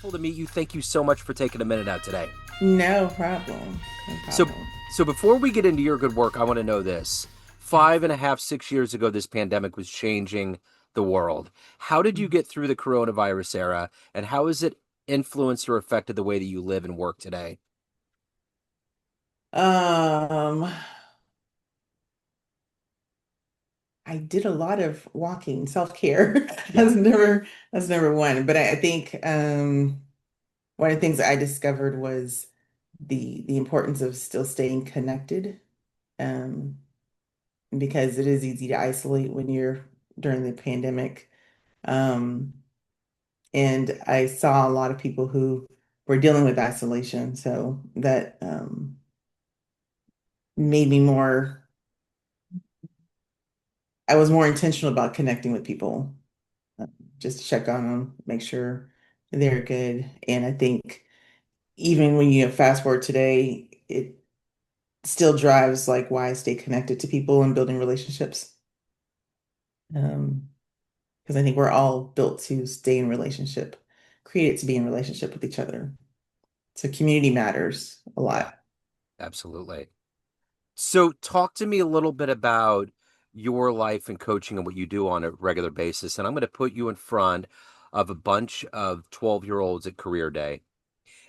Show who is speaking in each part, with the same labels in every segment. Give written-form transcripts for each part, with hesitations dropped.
Speaker 1: Wonderful to meet you. Thank you so much for taking a minute out today.
Speaker 2: No problem. No
Speaker 1: So,
Speaker 2: problem.
Speaker 1: so before we get into your good work, I want to know this.
Speaker 2: Yes.
Speaker 1: 5.5, 6 years ago, this pandemic was changing the world. How did you get through the coronavirus era, and how has it influenced or affected the way that you live and work today?
Speaker 2: Um, I did a lot of walking, self-care.
Speaker 1: Yeah,
Speaker 2: That's number one. But I think one of the things I discovered was the importance of still staying connected. Um, because it is easy to isolate when you're during the pandemic. Um, and I saw a lot of people who were dealing with isolation, so that made me more I was more intentional about connecting with people, uh, just to check on them, make sure they're good. And I think even when you fast forward today, it still drives like why I stay connected to people and building relationships. Because I think we're all built to stay in relationship, created to be in relationship with each other. So community matters a
Speaker 1: yeah,
Speaker 2: lot.
Speaker 1: absolutely. So, talk to me a little bit about your life and coaching and what you do on a regular basis. And I'm going to put you in front of a bunch of 12-year-olds at career day.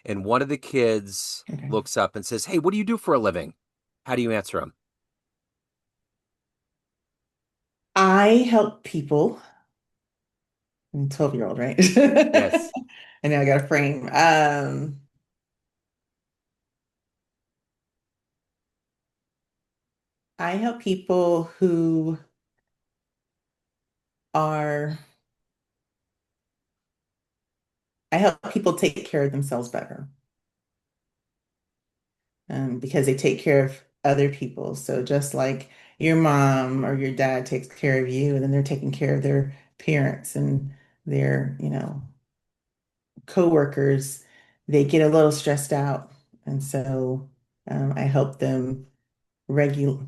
Speaker 1: And one of the kids
Speaker 2: Okay.
Speaker 1: looks up and says, "Hey, what do you do for a living?" How do you answer him?
Speaker 2: I help people. I'm 12-year-old, right?
Speaker 1: Yes.
Speaker 2: And now I got a frame. I help people who are, I help people take care of themselves better, because they take care of other people. So just like your mom or your dad takes care of you, and then they're taking care of their parents and their, coworkers, they get a little stressed out. And so I help them regulate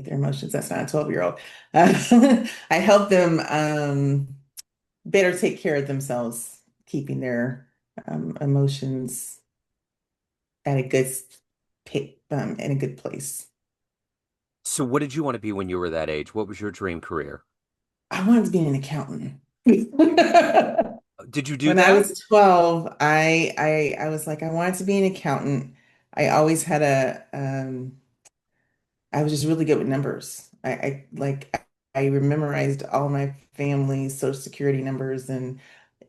Speaker 2: their emotions. That's not a 12-year-old. I help them better take care of themselves, keeping their emotions at a in a good place.
Speaker 1: So, what did you want to be when you were that age? What was your dream career?
Speaker 2: I wanted to be an accountant.
Speaker 1: Did you do
Speaker 2: When I
Speaker 1: that?
Speaker 2: was 12, I was like, I wanted to be an accountant. I always had I was just really good with numbers. I memorized all my family's social security numbers, and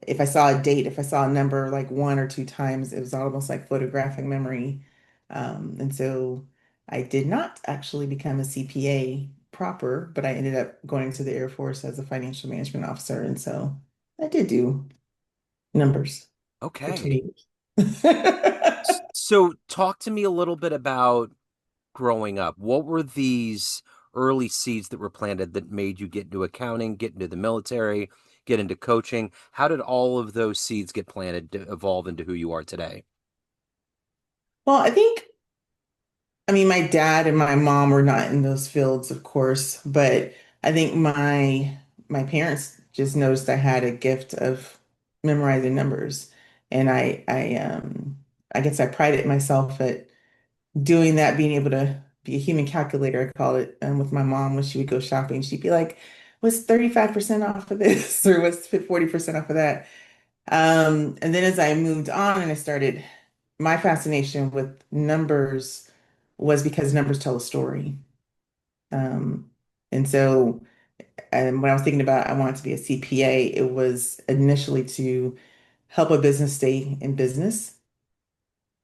Speaker 2: if I saw a date, if I saw a number like one or two times, it was almost like photographic memory. And so I did not actually become a CPA proper, but I ended up going to the Air Force as a financial management officer. And so I did do numbers for
Speaker 1: Okay.
Speaker 2: 20 years.
Speaker 1: So, talk to me a little bit about growing up. What were these early seeds that were planted that made you get into accounting, get into the military, get into coaching? How did all of those seeds get planted to evolve into who you are today?
Speaker 2: Well, I mean, my dad and my mom were not in those fields, of course, but I think my parents just noticed I had a gift of memorizing numbers, and I guess I prided myself at doing that, being able to be a human calculator, I call it, with my mom when she would go shopping. She'd be like, "What's 35% off of this?" or "What's 40% off of that?" And then as I moved on and I started, my fascination with numbers was because numbers tell a story. Um, and so when I was thinking about I wanted to be a CPA, it was initially to help a business stay in business,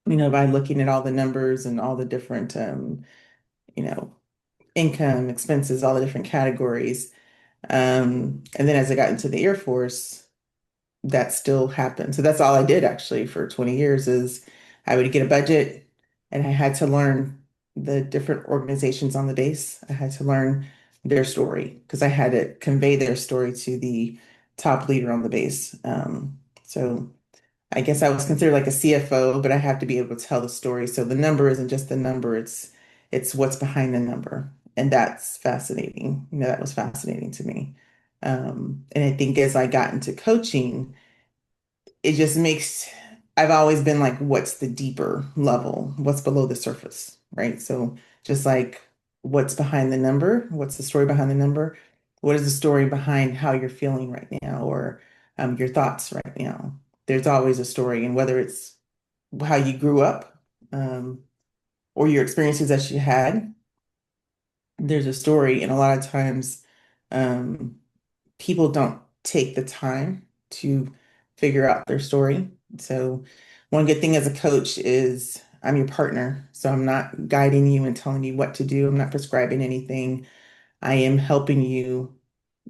Speaker 2: by looking at all the numbers and all the different, you know, income, expenses, all the different categories. And then as I got into the Air Force, that still happened. So that's all I did actually for 20 years is I would get a budget and I had to learn the different organizations on the base. I had to learn their story because I had to convey their story to the top leader on the base. So I guess I was considered like a CFO, but I have to be able to tell the story. So the number isn't just the number, it's what's behind the number. And that's fascinating. That was fascinating to me. And I think as I got into coaching, it just makes, I've always been like, what's the deeper level? What's below the surface, right? So just like what's behind the number? What's the story behind the number? What is the story behind how you're feeling right now or your thoughts right now? There's always a story, and whether it's how you grew up um, or your experiences that you had, there's a story. And a lot of times, um, people don't take the time to figure out their story. So, one good thing as a coach is I'm your partner. So, I'm not guiding you and telling you what to do. I'm not prescribing anything. I am helping you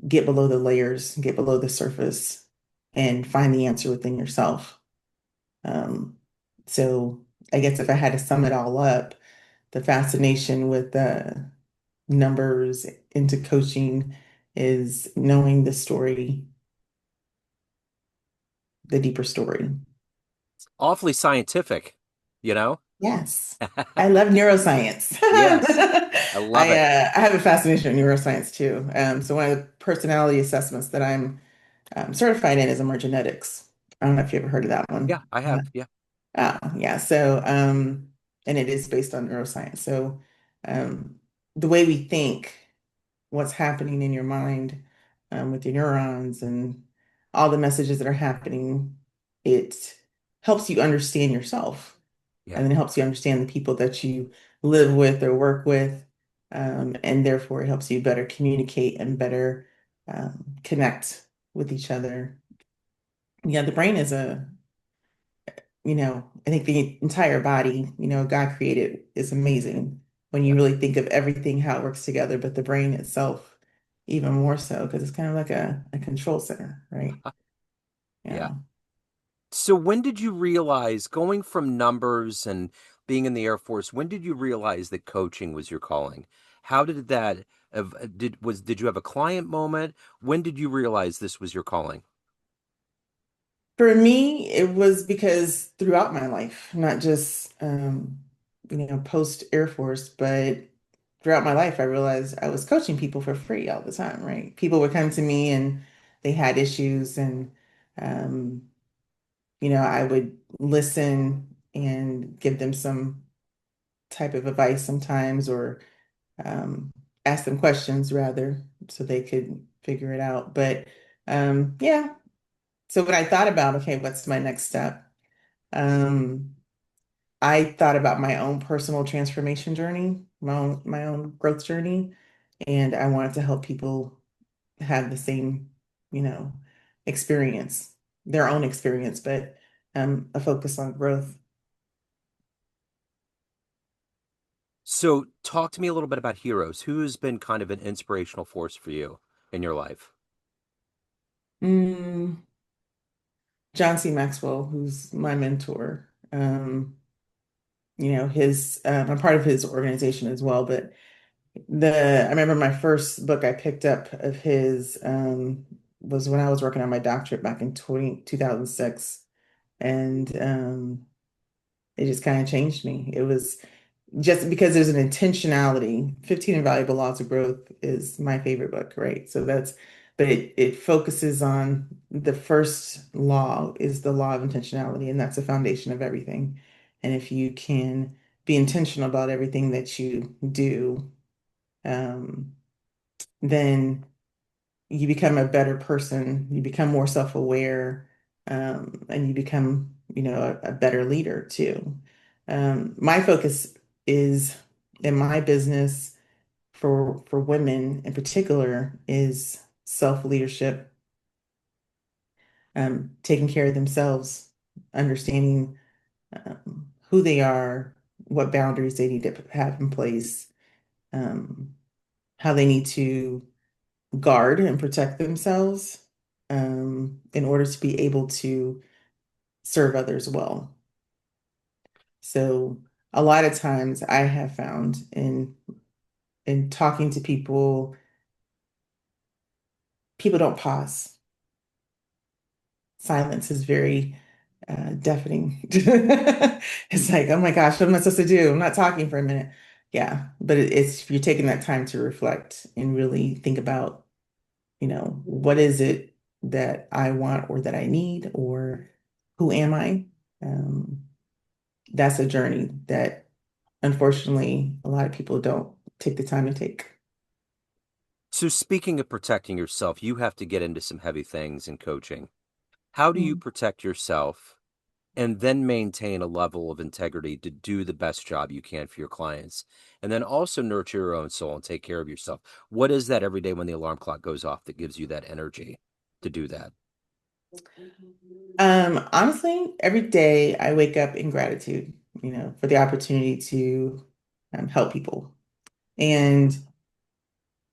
Speaker 2: get below the layers, get below the surface, and find the answer within yourself. Um, so, I guess if I had to sum it all up, the fascination with the numbers into coaching is knowing the story, the deeper story.
Speaker 1: Awfully scientific, you know?
Speaker 2: Yes. I love neuroscience.
Speaker 1: Yes, I love it.
Speaker 2: I have a fascination with neuroscience too. So one of the personality assessments that I'm certified in is emergenetics. I don't know if you ever heard of that
Speaker 1: Yeah,
Speaker 2: one.
Speaker 1: I have. Yeah,
Speaker 2: Yeah. So and it is based on neuroscience. So the way we think, what's happening in your mind with your neurons and all the messages that are happening, it helps you understand yourself.
Speaker 1: yeah.
Speaker 2: And then it helps you understand the people that you live with or work with. And therefore, it helps you better communicate and better connect with each other. Yeah, the brain is I think the entire body, God created is amazing when you
Speaker 1: Yeah.
Speaker 2: really think of everything, how it works together, but the brain itself, even more so, because it's kind of like a control center, right?
Speaker 1: Yeah.
Speaker 2: Yeah.
Speaker 1: So when did you realize going from numbers and being in the Air Force, when did you realize that coaching was your calling? How did that did you have a client moment? When did you realize this was your calling?
Speaker 2: For me, it was because throughout my life, not just post Air Force, but throughout my life, I realized I was coaching people for free all the time, right? People would come to me and they had issues, and um, I would listen and give them some type of advice sometimes, or um, ask them questions rather, so they could figure it out. But yeah, so when I thought about, okay, what's my next step? Um, I thought about my own personal transformation journey, my own growth journey, and I wanted to help people have the same, you know, experience, their own experience, but a focus on growth.
Speaker 1: So talk to me a little bit about heroes. Who has been kind of an inspirational force for you in your life?
Speaker 2: Mm, John C. Maxwell, who's my mentor, I'm part of his organization as well, but I remember my first book I picked up of his was when I was working on my doctorate back in 2006. And it just kind of changed me. It was just because there's an intentionality. 15 Invaluable Laws of Growth is my favorite book, right? But it focuses on the first law is the law of intentionality, and that's the foundation of everything. And if you can be intentional about everything that you do, um, then you become a better person, you become more self-aware, and you become, a better leader too. My focus is in my business for women in particular is self-leadership, taking care of themselves, understanding who they are, what boundaries they need to have in place, um, how they need to guard and protect themselves in order to be able to serve others well. So a lot of times I have found in talking to people, people don't pause. Silence is very deafening. It's like, oh my gosh, what am I supposed to do? I'm not talking for a minute. Yeah, but it's you're taking that time to reflect and really think about, what is it that I want or that I need, or who am I? Um, that's a journey that unfortunately a lot of people don't take the time to take.
Speaker 1: So, speaking of protecting yourself, you have to get into some heavy things in coaching. How do you
Speaker 2: Mm.
Speaker 1: protect yourself and then maintain a level of integrity to do the best job you can for your clients? And then also nurture your own soul and take care of yourself. What is that every day when the alarm clock goes off that gives you that energy to do that?
Speaker 2: Honestly, every day I wake up in gratitude, for the opportunity to help people. And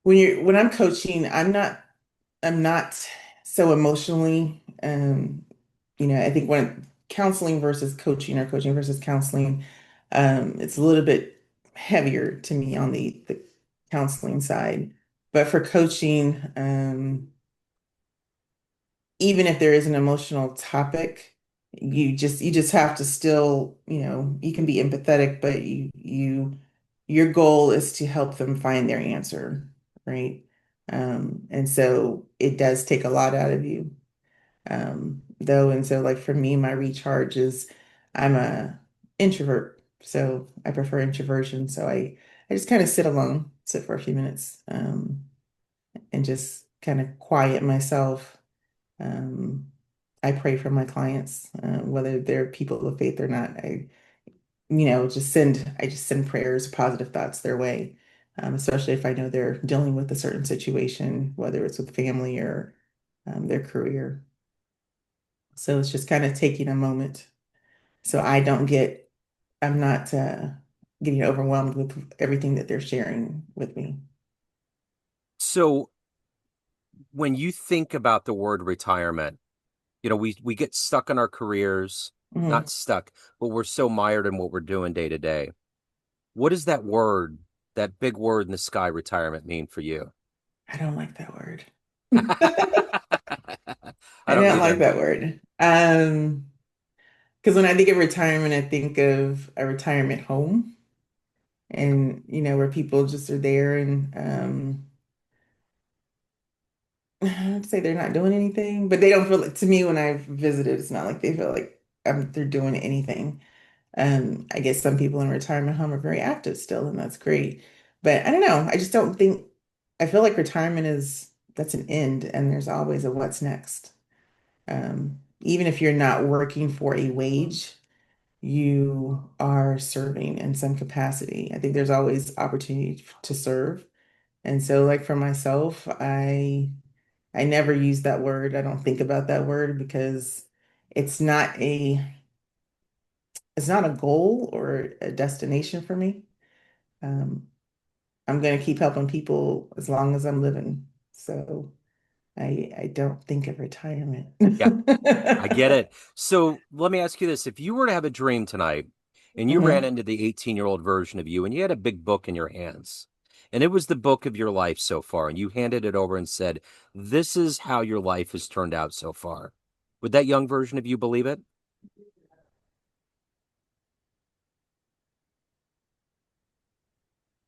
Speaker 2: when I'm coaching, I'm not so emotionally, I think when counseling versus coaching or coaching versus counseling, it's a little bit heavier to me on the counseling side. But for coaching, even if there is an emotional topic, you just have to still, you can be empathetic, but your goal is to help them find their answer, right? And so it does take a lot out of you. Though, and so like for me, my recharge is I'm a introvert, so I prefer introversion. So I just kind of sit for a few minutes, and just kind of quiet myself. um, I pray for my clients, whether they're people of faith or not. I just send prayers, positive thoughts their way, especially if I know they're dealing with a certain situation, whether it's with family or their career. So it's just kind of taking a moment so I'm not getting overwhelmed with everything that they're sharing with me.
Speaker 1: So, when you think about the word retirement, we get stuck in our careers, not
Speaker 2: Mhm.
Speaker 1: stuck, but we're so mired in what we're doing day to day. What does that word, that big word in the sky, retirement, mean for you?
Speaker 2: I don't like that word.
Speaker 1: I
Speaker 2: I
Speaker 1: don't
Speaker 2: don't like
Speaker 1: either.
Speaker 2: that word. Because when I think of retirement, I think of a retirement home and, where people just are there and I'd say they're not doing anything, but they don't feel like, to me, when I've visited, it's not like they feel like they're doing anything. I guess some people in retirement home are very active still, and that's great. But I don't know. I just don't think, I feel like retirement that's an end, and there's always a what's next. Even if you're not working for a wage, you are serving in some capacity. I think there's always opportunity to serve. And so like for myself, I never use that word. I don't think about that word because it's not a it's not a goal or a destination for me. Um, I'm going to keep helping people as long as I'm living. So I don't think of retirement.
Speaker 1: Yeah, I get it. So let me ask you this. If you were to have a dream tonight and you ran
Speaker 2: Mhm.
Speaker 1: into the 18-year-old version of you and you had a big book in your hands and it was the book of your life so far and you handed it over and said, this is how your life has turned out so far, would that young version of you believe it?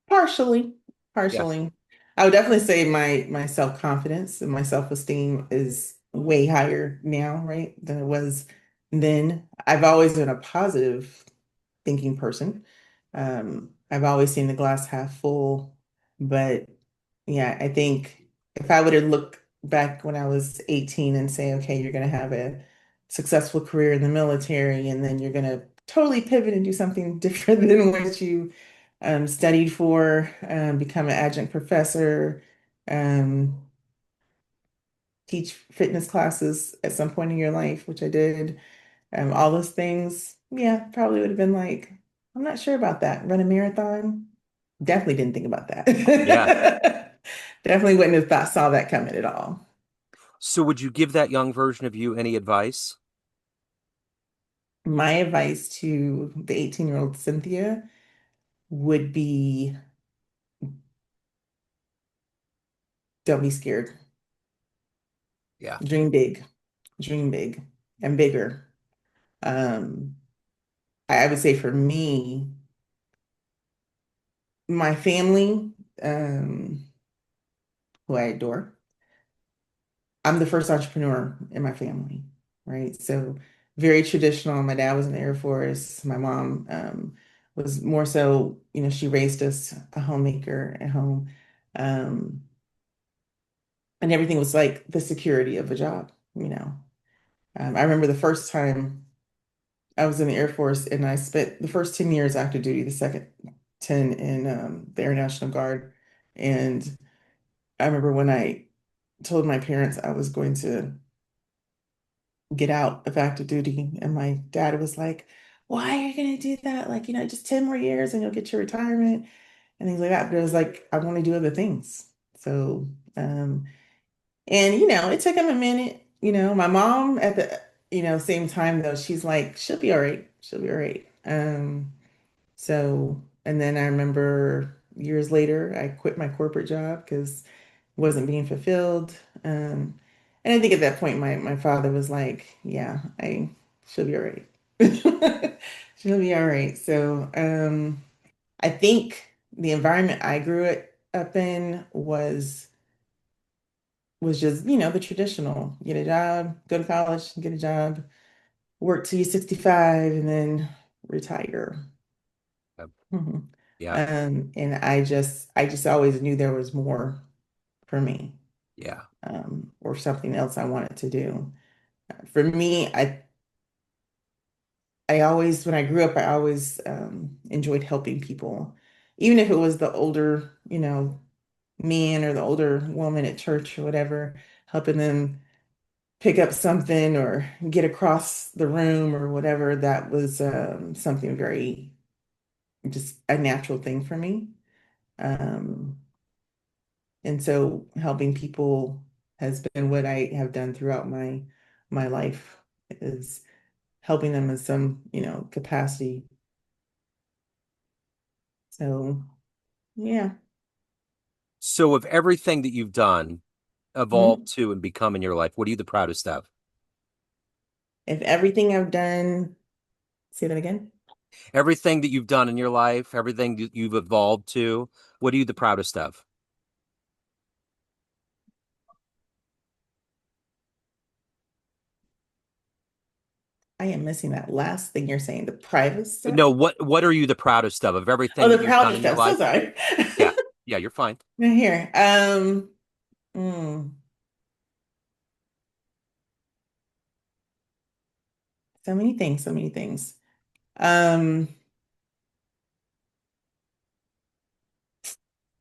Speaker 2: Partially,
Speaker 1: Yeah.
Speaker 2: partially. I would definitely say my self-confidence and my self-esteem is way higher now, right, than it was then. I've always been a positive thinking person. I've always seen the glass half full, but yeah, I think if I were to look back when I was 18 and say, okay, you're going to have a successful career in the military, and then you're going to totally pivot and do something different than what you studied for, become an adjunct professor, um, teach fitness classes at some point in your life, which I did, all those things, yeah, probably would have been like, I'm not sure about that. Run a marathon? Definitely didn't think about that.
Speaker 1: Yeah.
Speaker 2: Definitely wouldn't have saw that coming at all.
Speaker 1: So would you give that young version of you any advice?
Speaker 2: My advice to the 18-year-old Cynthia would be don't be scared.
Speaker 1: Yeah.
Speaker 2: Dream big and bigger. Um, I would say for me, my family, um, who I adore, I'm the first entrepreneur in my family, right? So very traditional. My dad was in the Air Force. My mom was more so, she raised us a homemaker at home. Um, and everything was like the security of a job. I remember the first time I was in the Air Force and I spent the first 10 years active duty, the second 10 in the Air National Guard. And I remember when I told my parents I was going to get out of active duty, and my dad was like, "Why are you going to do that? Like, just 10 more years and you'll get your retirement and things like that." But it was like, I want to do other things. So, and it took him a minute. My mom at the same time though, she's like, she'll be all right. She'll be all right. So, and then I remember years later, I quit my corporate job because it wasn't being fulfilled. And I think at that point, my father was like, "Yeah, she'll be all right. She'll be all right." So, I think the environment I up in was just, the traditional, get a job, go to college, get a job, work till you're 65, and then retire.
Speaker 1: Yep.
Speaker 2: Mhm.
Speaker 1: Yeah.
Speaker 2: And I just always knew there was more for me,
Speaker 1: Yeah.
Speaker 2: or something else I wanted to do. For me, I always, when I grew up, I always enjoyed helping people, even if it was the older, man or the older woman at church or whatever, helping them pick up something or get across the room or whatever. That was something very, just a natural thing for me. Um, and so helping people has been what I have done throughout my life, is helping them in some, capacity. So yeah.
Speaker 1: So, of everything that you've done, evolved
Speaker 2: Mhm.
Speaker 1: to, and become in your life, what are you the proudest of?
Speaker 2: If everything I've done, say that again.
Speaker 1: Everything that you've done in your life, everything that you've evolved to, what are you the proudest of?
Speaker 2: I am missing that last thing you're saying, the private stuff.
Speaker 1: No, what are you the proudest of
Speaker 2: Oh,
Speaker 1: everything
Speaker 2: the
Speaker 1: that you've done
Speaker 2: proudest
Speaker 1: in your
Speaker 2: stuff. So
Speaker 1: life?
Speaker 2: sorry.
Speaker 1: Yeah. Yeah, you're fine.
Speaker 2: Right here. Mm, so many things, so many things. Um,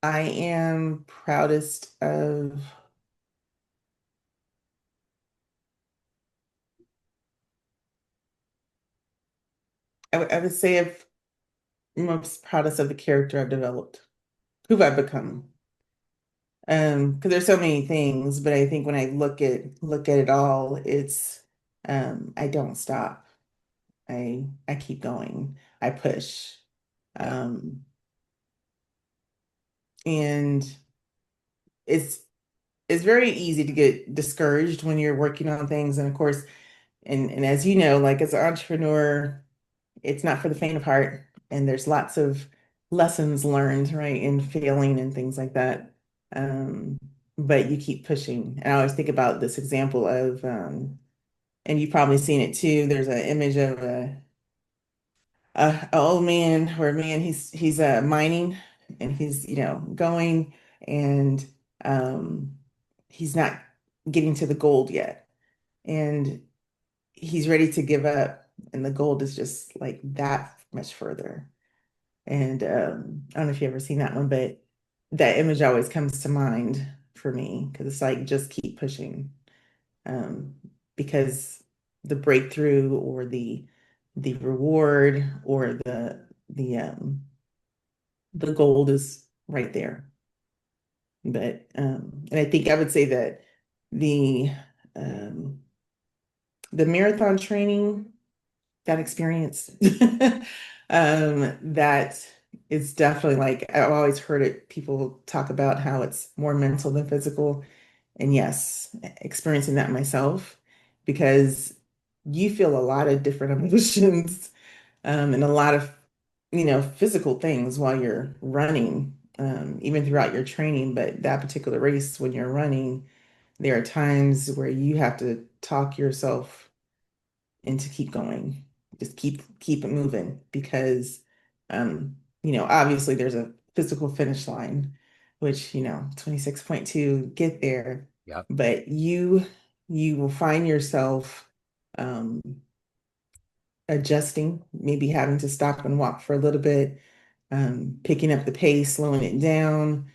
Speaker 2: I am proudest of, I would say I'm most proudest of the character I've developed, who I've become. Because there's so many things, but I think when I look at it all, it's I don't stop. I keep going. I push.
Speaker 1: Yeah.
Speaker 2: Um, and it's it's very easy to get discouraged when you're working on things. And of course, and as you know, like as an entrepreneur, it's not for the faint of heart. And there's lots of lessons learned, right, in failing and things like that. Um, but you keep pushing. And I always think about this example of, and you've probably seen it too. There's an image of a old man or a man, he's mining, and he's going, and um he's not getting to the gold yet, and he's ready to give up, and the gold is just like that much further. And I don't know if you ever seen that one, but that image always comes to mind for me, because it's like, just keep pushing, um, because the breakthrough or the reward or the gold is right there. But and I think I would say that the um, the marathon training, that experience, that is definitely, like, I've always heard it, people talk about how it's more mental than physical. And yes, experiencing that myself, because you feel a lot of different emotions, and a lot of, physical things while you're running, even throughout your training. But that particular race, when you're running, there are times where you have to talk yourself, and to keep going. Just keep it moving because obviously there's a physical finish line, which, 26.2, get there,
Speaker 1: Yep.
Speaker 2: but you will find yourself um adjusting, maybe having to stop and walk for a little bit, picking up the pace, slowing it down,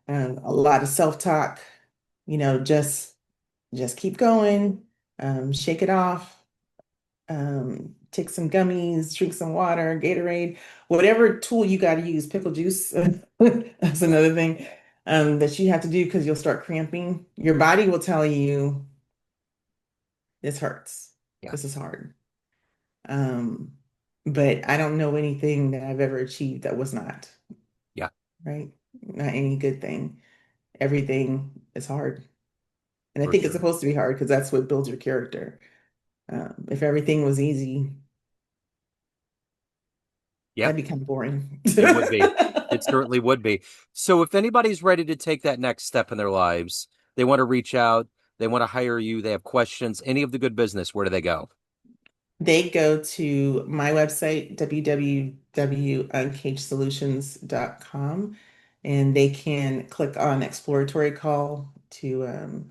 Speaker 2: a lot of self-talk, just keep going, shake it off, take some gummies, drink some water, Gatorade, whatever tool you got to use, pickle juice, that's another thing that you have to do because you'll start cramping. Your body will tell you this hurts,
Speaker 1: Yeah.
Speaker 2: this is hard. Um, but I don't know anything that I've ever achieved that was not,
Speaker 1: Yeah,
Speaker 2: right? Not any good thing. Everything is hard. And I
Speaker 1: for
Speaker 2: think it's
Speaker 1: sure.
Speaker 2: supposed to be hard because that's what builds your character. If everything was easy,
Speaker 1: Yep.
Speaker 2: that'd be kind of boring.
Speaker 1: It would be. It certainly would be. So if anybody's ready to take that next step in their lives, they want to reach out, they want to hire you, they have questions, any of the good business, where do they go?
Speaker 2: They go to my website, www.uncagedsolutions.com, and they can click on exploratory call to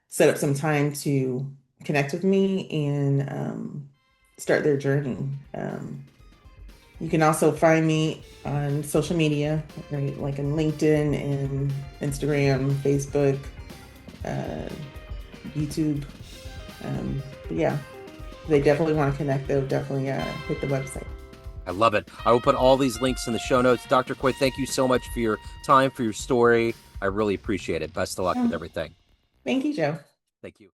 Speaker 2: set up some time to connect with me and start their journey. You can also find me on social media, right? Like in LinkedIn and Instagram, Facebook, uh, YouTube. But yeah, if they definitely want to connect, they'll definitely hit the website.
Speaker 1: I love it. I will put all these links in the show notes. Dr. Coy, thank you so much for your time, for your story. I really appreciate it. Best of luck with
Speaker 2: Oh,
Speaker 1: everything.
Speaker 2: thank you, Joe.
Speaker 1: Thank you.